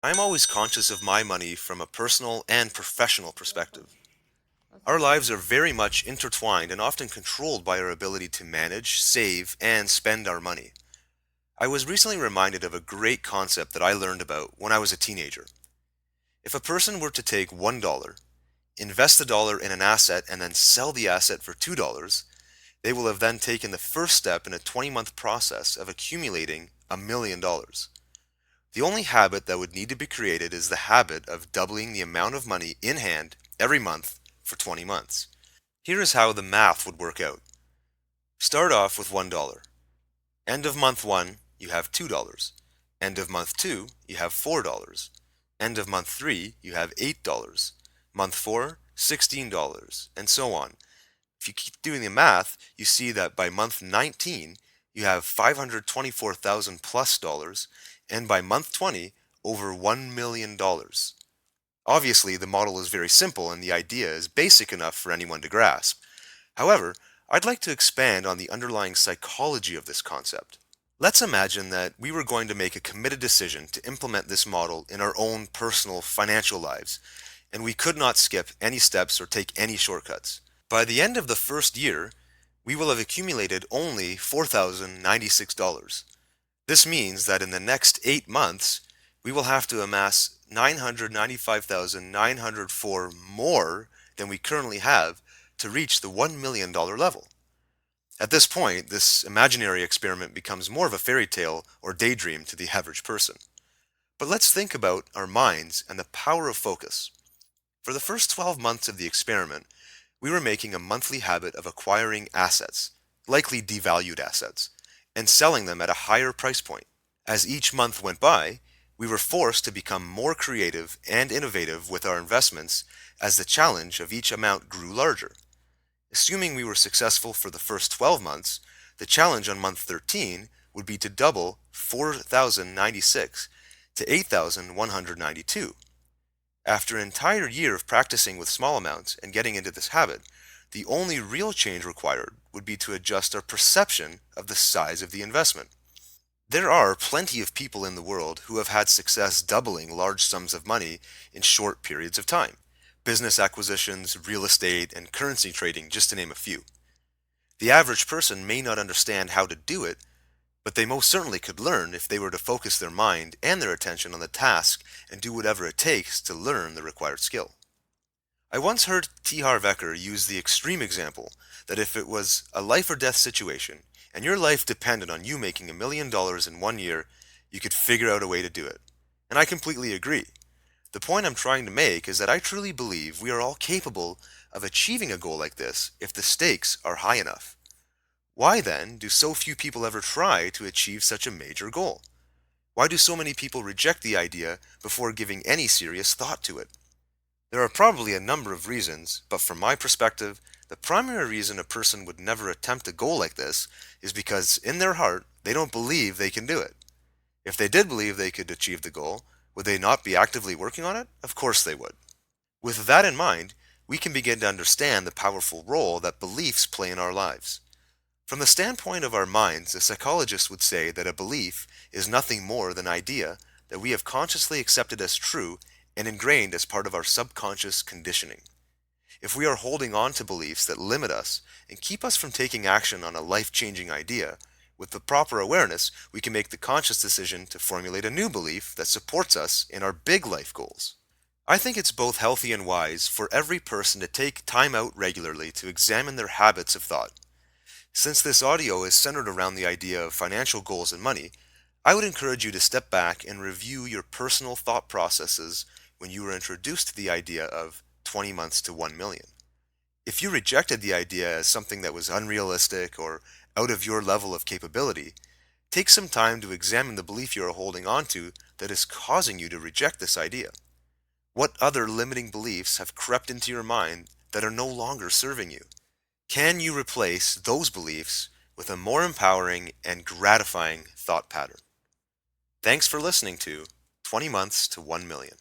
I'm always conscious of my money from a personal and professional perspective. Welcome. Our Awesome. lives are very much intertwined and often controlled by our ability to manage, save, and spend our money. I was recently reminded of a great concept that I learned about when I was a teenager. If a person were to take $1, invest the dollar in an asset, and then sell the asset for $2, they will have then taken the first step in a 20-month process of accumulating $1 million. The only habit that would need to be created is the habit of doubling the amount of money in hand every month for 20 months. Here is how the math would work out. Start off with $1. End of month 1, you have $2. End of month 2, you have $4. End of month 3, you have $8. Month 4, $16, and so on. If you keep doing the math, you see that by month 19, you have 524,000 plus dollars, and by month 20, over $1 million. Obviously, the model is very simple and the idea is basic enough for anyone to grasp. However, I'd like to expand on the underlying psychology of this concept. Let's imagine that we were going to make a committed decision to implement this model in our own personal financial lives, and we could not skip any steps or take any shortcuts. By the end of the first year, we will have accumulated only $4,096. This means that in the next 8 months, we will have to amass 995,904 more than we currently have to reach the $1 million level. At this point, this imaginary experiment becomes more of a fairy tale or daydream to the average person. But let's think about our minds and the power of focus. For the first 12 months of the experiment, we were making a monthly habit of acquiring assets, likely devalued assets, and selling them at a higher price point. As each month went by, we were forced to become more creative and innovative with our investments as the challenge of each amount grew larger. Assuming we were successful for the first 12 months, the challenge on month 13 would be to double 4,096 to 8,192. After an entire year of practicing with small amounts and getting into this habit, the only real change required would be to adjust our perception of the size of the investment. There are plenty of people in the world who have had success doubling large sums of money in short periods of time. Business acquisitions, real estate, and currency trading, just to name a few. The average person may not understand how to do it, but they most certainly could learn if they were to focus their mind and their attention on the task and do whatever it takes to learn the required skill. I once heard T. Harv Eker use the extreme example that if it was a life or death situation and your life depended on you making $1 million in 1 year, you could figure out a way to do it. And I completely agree. The point I'm trying to make is that I truly believe we are all capable of achieving a goal like this if the stakes are high enough. Why then do so few people ever try to achieve such a major goal? Why do so many people reject the idea before giving any serious thought to it? There are probably a number of reasons, but from my perspective, the primary reason a person would never attempt a goal like this is because in their heart, they don't believe they can do it. If they did believe they could achieve the goal, would they not be actively working on it? Of course they would. With that in mind, we can begin to understand the powerful role that beliefs play in our lives. From the standpoint of our minds, a psychologist would say that a belief is nothing more than an idea that we have consciously accepted as true and ingrained as part of our subconscious conditioning. If we are holding on to beliefs that limit us and keep us from taking action on a life-changing idea, with the proper awareness, we can make the conscious decision to formulate a new belief that supports us in our big life goals. I think it's both healthy and wise for every person to take time out regularly to examine their habits of thought. Since this audio is centered around the idea of financial goals and money, I would encourage you to step back and review your personal thought processes when you were introduced to the idea of 20 months to 1 million. If you rejected the idea as something that was unrealistic or out of your level of capability, take some time to examine the belief you are holding on to that is causing you to reject this idea. What other limiting beliefs have crept into your mind that are no longer serving you? Can you replace those beliefs with a more empowering and gratifying thought pattern? Thanks for listening to 20 Months to 1 Million.